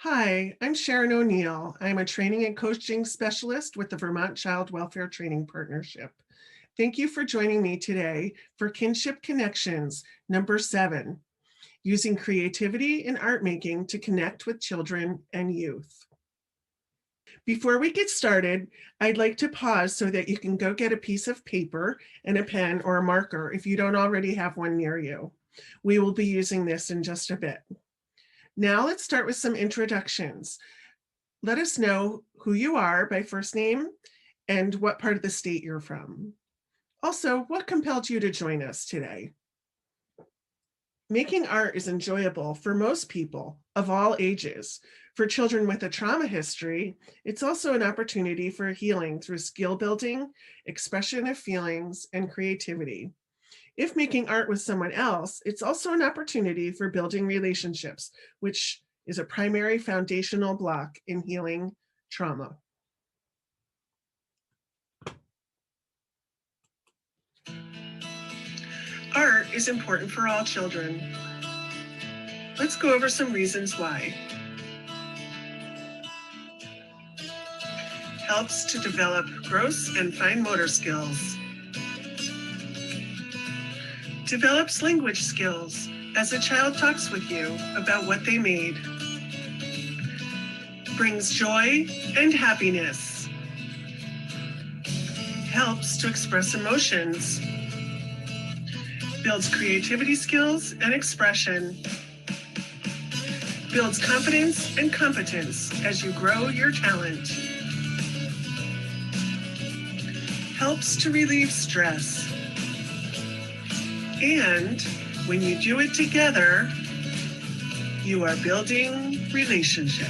Hi, I'm Sharon O'Neill. I'm a training and coaching specialist with the Vermont Child Welfare Training Partnership. Thank you for joining me today for Kinship Connections, number 7, using creativity and art making to connect with children and youth. Before we get started, I'd like to pause so that you can go get a piece of paper and a pen or a marker if you don't already have one near you. We will be using this in just a bit. Now let's start with some introductions. Let us know who you are by first name and what part of the state you're from. Also, what compelled you to join us today? Making art is enjoyable for most people of all ages. For children with a trauma history, it's also an opportunity for healing through skill building, expression of feelings, and creativity. If making art with someone else, it's also an opportunity for building relationships, which is a primary foundational block in healing trauma. Art is important for all children. Let's go over some reasons why. Helps to develop gross and fine motor skills. Develops language skills as a child talks with you about what they made. Brings joy and happiness. Helps to express emotions. Builds creativity skills and expression. Builds confidence and competence as you grow your talent. Helps to relieve stress. And when you do it together, you are building relationship.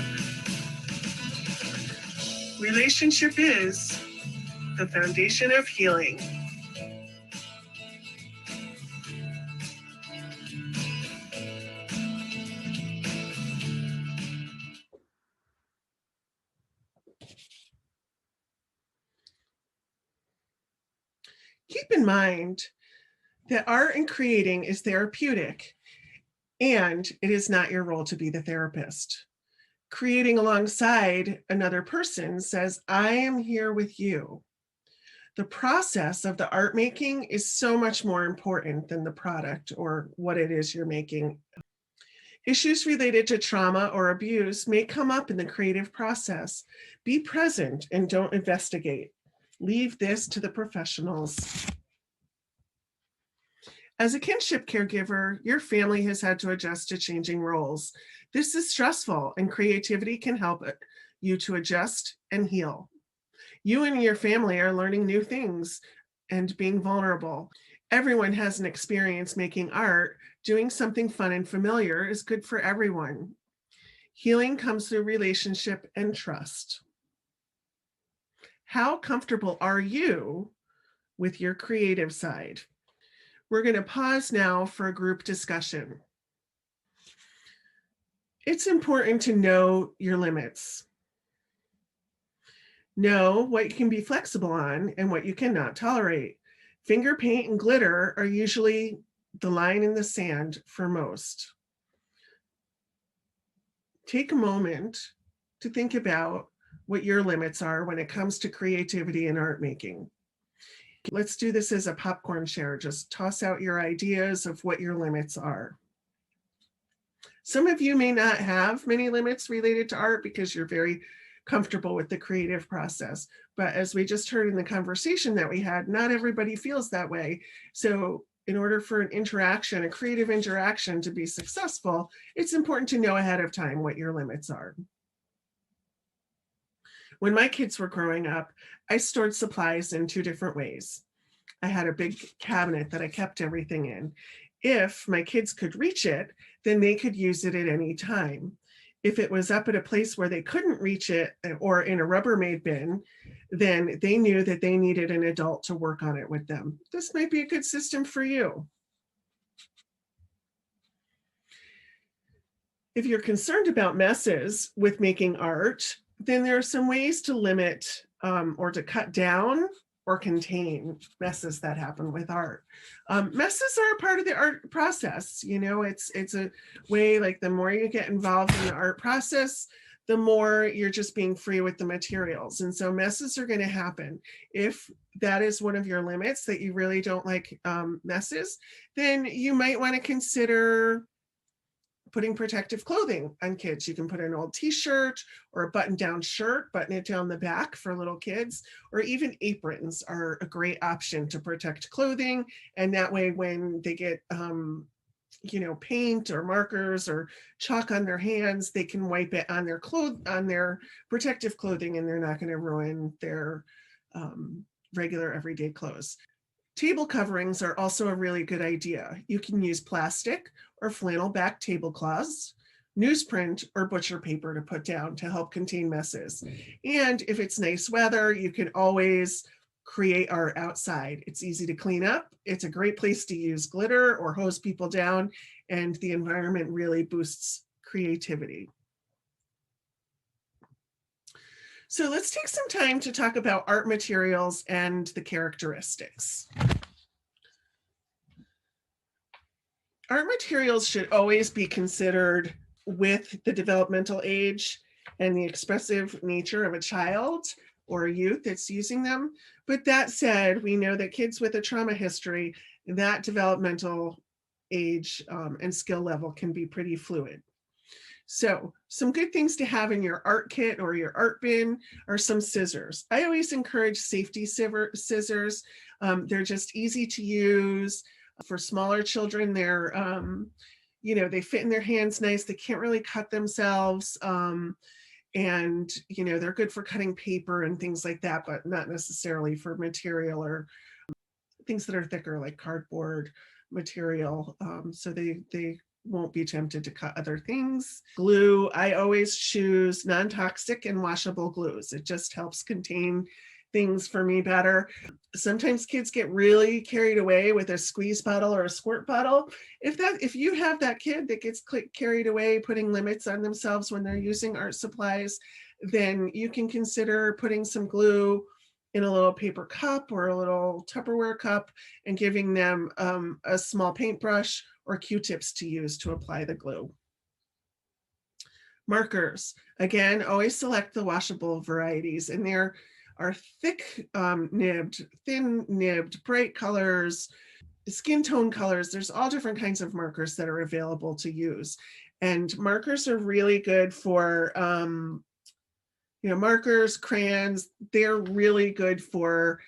Relationship is the foundation of healing. Keep in mind that art and creating is therapeutic, and it is not your role to be the therapist. Creating alongside another person says, I am here with you. The process of the art making is so much more important than the product or what it is you're making. Issues related to trauma or abuse may come up in the creative process. Be present and don't investigate. Leave this to the professionals. As a kinship caregiver, your family has had to adjust to changing roles. This is stressful, and creativity can help you to adjust and heal. You and your family are learning new things and being vulnerable. Everyone has an experience making art. Doing something fun and familiar is good for everyone. Healing comes through relationship and trust. How comfortable are you with your creative side? We're going to pause now for a group discussion. It's important to know your limits. Know what you can be flexible on and what you cannot tolerate. Finger paint and glitter are usually the line in the sand for most. Take a moment to think about what your limits are when it comes to creativity and art making. Let's do this as a popcorn share. Just toss out your ideas of what your limits are. Some of you may not have many limits related to art because you're very comfortable with the creative process. But as we just heard in the conversation that we had, not everybody feels that way. So in order for an interaction, a creative interaction to be successful, it's important to know ahead of time what your limits are. When my kids were growing up, I stored supplies in 2 different ways. I had a big cabinet that I kept everything in. If my kids could reach it, then they could use it at any time. If it was up at a place where they couldn't reach it or in a Rubbermaid bin, then they knew that they needed an adult to work on it with them. This might be a good system for you. If you're concerned about messes with making art, then there are some ways to limit or to cut down or contain messes that happen with art. Messes are a part of the art process. You know, it's a way, like, the more you get involved in the art process, the more you're just being free with the materials. And so messes are going to happen. If that is one of your limits, that you really don't like messes, then you might want to consider putting protective clothing on kids. You can put an old t-shirt or a button-down shirt, button it down the back for little kids, or even aprons are a great option to protect clothing. And that way, when they get you know, paint or markers or chalk on their hands, they can wipe it on their on their protective clothing, and they're not going to ruin their regular everyday clothes. Table coverings are also a really good idea. You can use plastic or flannel back tablecloths, newsprint, or butcher paper to put down to help contain messes. And if it's nice weather, you can always create art outside. It's easy to clean up. It's a great place to use glitter or hose people down, and the environment really boosts creativity. So let's take some time to talk about art materials and the characteristics. Art materials should always be considered with the developmental age and the expressive nature of a child or a youth that's using them. But that said, we know that kids with a trauma history, that developmental age and skill level can be pretty fluid. So some good things to have in your art kit or your art bin are some scissors. I always encourage safety scissors. They're just easy to use. For smaller children, they're, you know, they fit in their hands nice. They can't really cut themselves. And, you know, they're good for cutting paper and things like that, but not necessarily for material or things that are thicker like cardboard material. So they won't be tempted to cut other things. Glue, I always choose non-toxic and washable glues. It just helps contain things for me better. Sometimes kids get really carried away with a squeeze bottle or a squirt bottle. If you have that kid that gets carried away putting limits on themselves when they're using art supplies, then you can consider putting some glue in a little paper cup or a little Tupperware cup and giving them a small paintbrush or Q-tips to use to apply the glue. Markers, again, always select the washable varieties, and there are thick nibbed, thin nibbed, bright colors, skin tone colors. There's all different kinds of markers that are available to use. And markers are really good for, you know, markers, crayons, they're really good for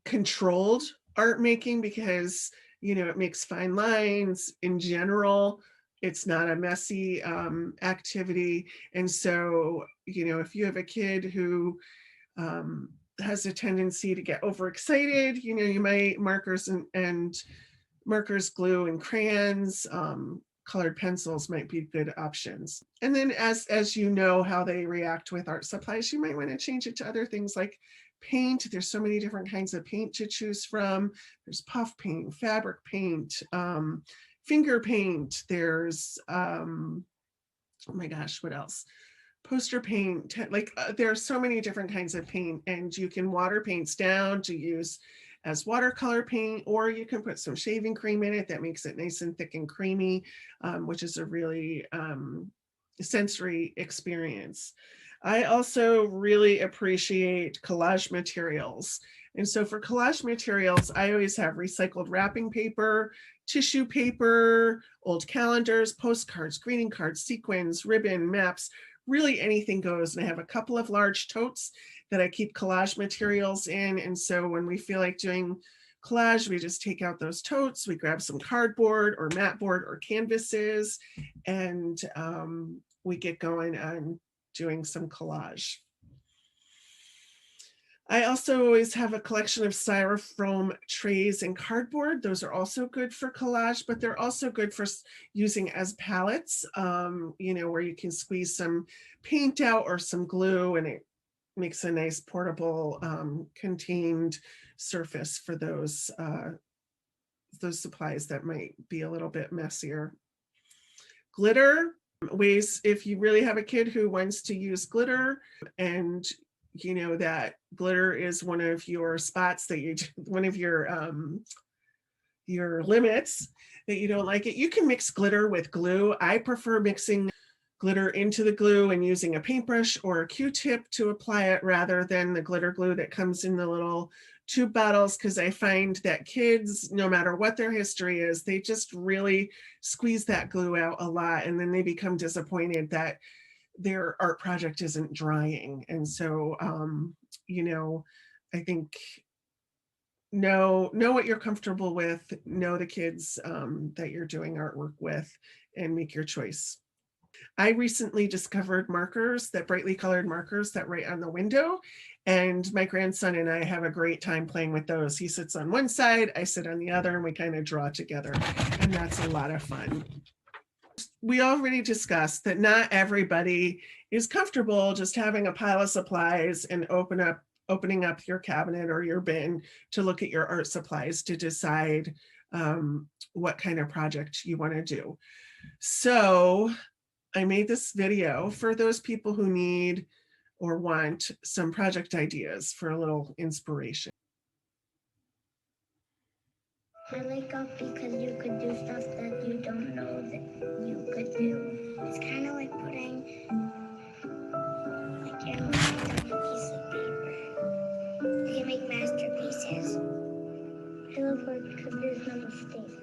controlled art making because, you know, it makes fine lines in general. It's not a messy activity. And so, you know, if you have a kid who has a tendency to get overexcited, you know, you might markers and markers, glue, and crayons, colored pencils might be good options. And then as you know how they react with art supplies, you might want to change it to other things like paint. There's so many different kinds of paint to choose from. There's puff paint, fabric paint, finger paint. There's, oh my gosh, what else? Poster paint, like there are so many different kinds of paint, and you can water paints down to use as watercolor paint, or you can put some shaving cream in it that makes it nice and thick and creamy, which is a really sensory experience. I also really appreciate collage materials. And so for collage materials, I always have recycled wrapping paper, tissue paper, old calendars, postcards, greeting cards, sequins, ribbon, maps, really anything goes. And I have a couple of large totes that I keep collage materials in. And so when we feel like doing collage, we just take out those totes, we grab some cardboard or mat board or canvases, and we get going on doing some collage. I also always have a collection of styrofoam trays and cardboard. Those are also good for collage, but they're also good for using as palettes, you know, where you can squeeze some paint out or some glue, and it makes a nice portable contained surface for those supplies that might be a little bit messier. Glitter, ways if you really have a kid who wants to use glitter and you know, that glitter is one of your spots that you, one of your limits that you don't like it, you can mix glitter with glue. I prefer mixing glitter into the glue and using a paintbrush or a Q-tip to apply it rather than the glitter glue that comes in the little tube bottles, because I find that kids, no matter what their history is, they just really squeeze that glue out a lot, and then they become disappointed that their art project isn't drying. And so, you know, I think know what you're comfortable with, know the kids that you're doing artwork with, and make your choice. I recently discovered markers, that brightly colored markers that write on the window, and my grandson and I have a great time playing with those. He sits on one side, I sit on the other, and we kind of draw together, and that's a lot of fun. We already discussed that not everybody is comfortable just having a pile of supplies and opening up your cabinet or your bin to look at your art supplies to decide what kind of project you want to do. So I made this video for those people who need or want some project ideas for a little inspiration. I like art because you could do stuff that you don't know that you could do. It's kind of like putting like your mind on a piece of paper. You can make masterpieces. I love art because there's no mistakes.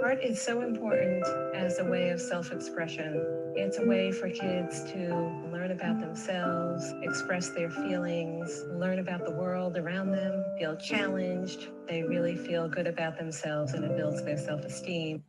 Art is so important as a way of self-expression. It's a way for kids to learn about themselves, express their feelings, learn about the world around them, feel challenged. They really feel good about themselves, and it builds their self-esteem.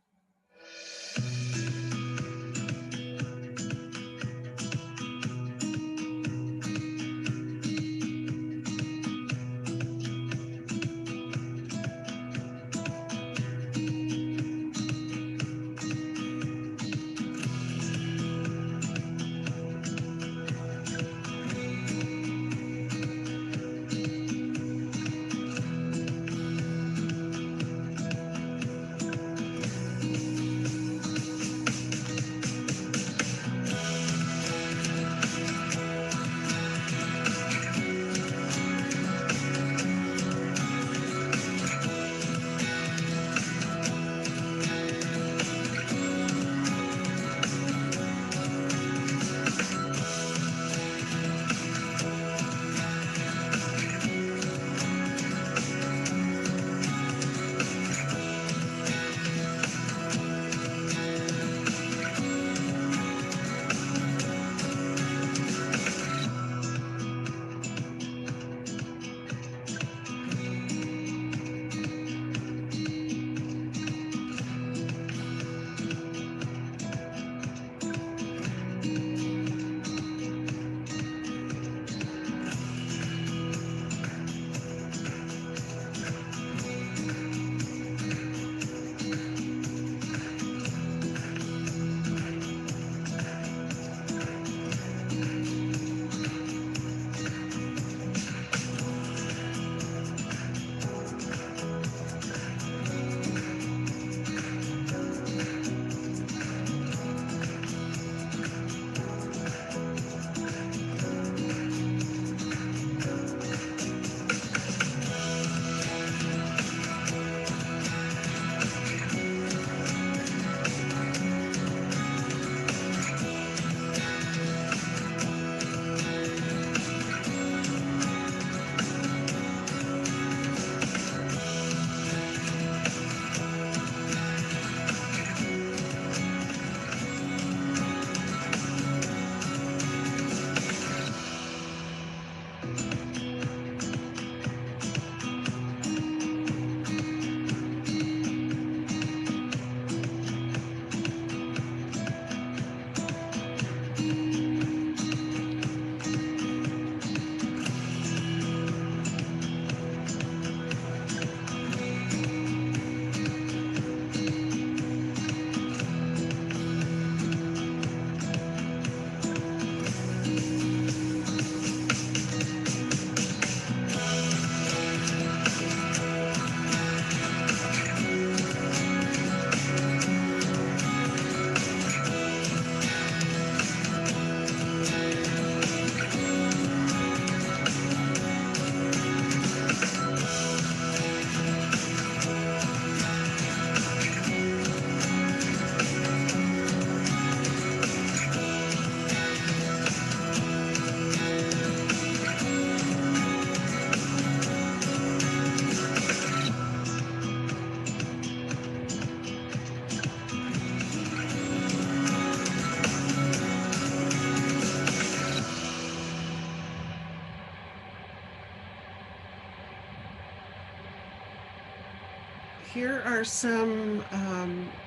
here are some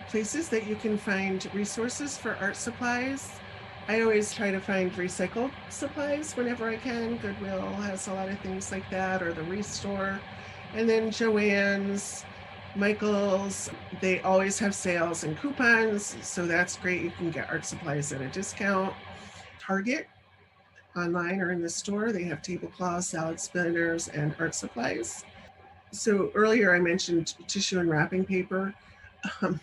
places that you can find resources for art supplies. I always try to find recycled supplies whenever I can. Goodwill has a lot of things like that, or the Restore. And then Joann's, Michael's, they always have sales and coupons, so that's great. You can get art supplies at a discount. Target, online or in the store, they have tablecloths, salad spinners, and art supplies. So earlier I mentioned tissue and wrapping paper.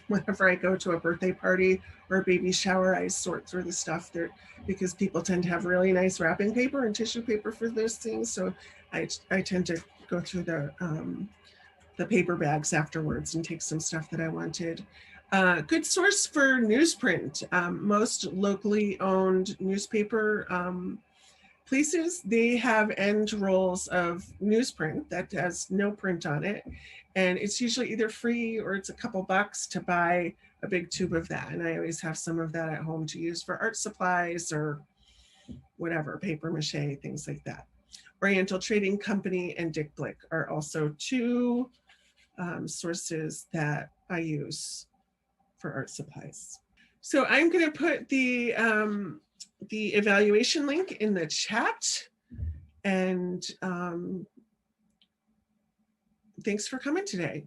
Whenever I go to a birthday party or a baby shower, I sort through the stuff there because people tend to have really nice wrapping paper and tissue paper for those things. So I tend to go through the paper bags afterwards and take some stuff that I wanted. Good source for newsprint. Most locally owned newspaper places, they have end rolls of newsprint that has no print on it. And it's usually either free or it's a couple bucks to buy a big tube of that. And I always have some of that at home to use for art supplies or whatever, paper mache, things like that. Oriental Trading Company and Dick Blick are also two sources that I use for art supplies. So I'm going to put the evaluation link in the chat, and thanks for coming today.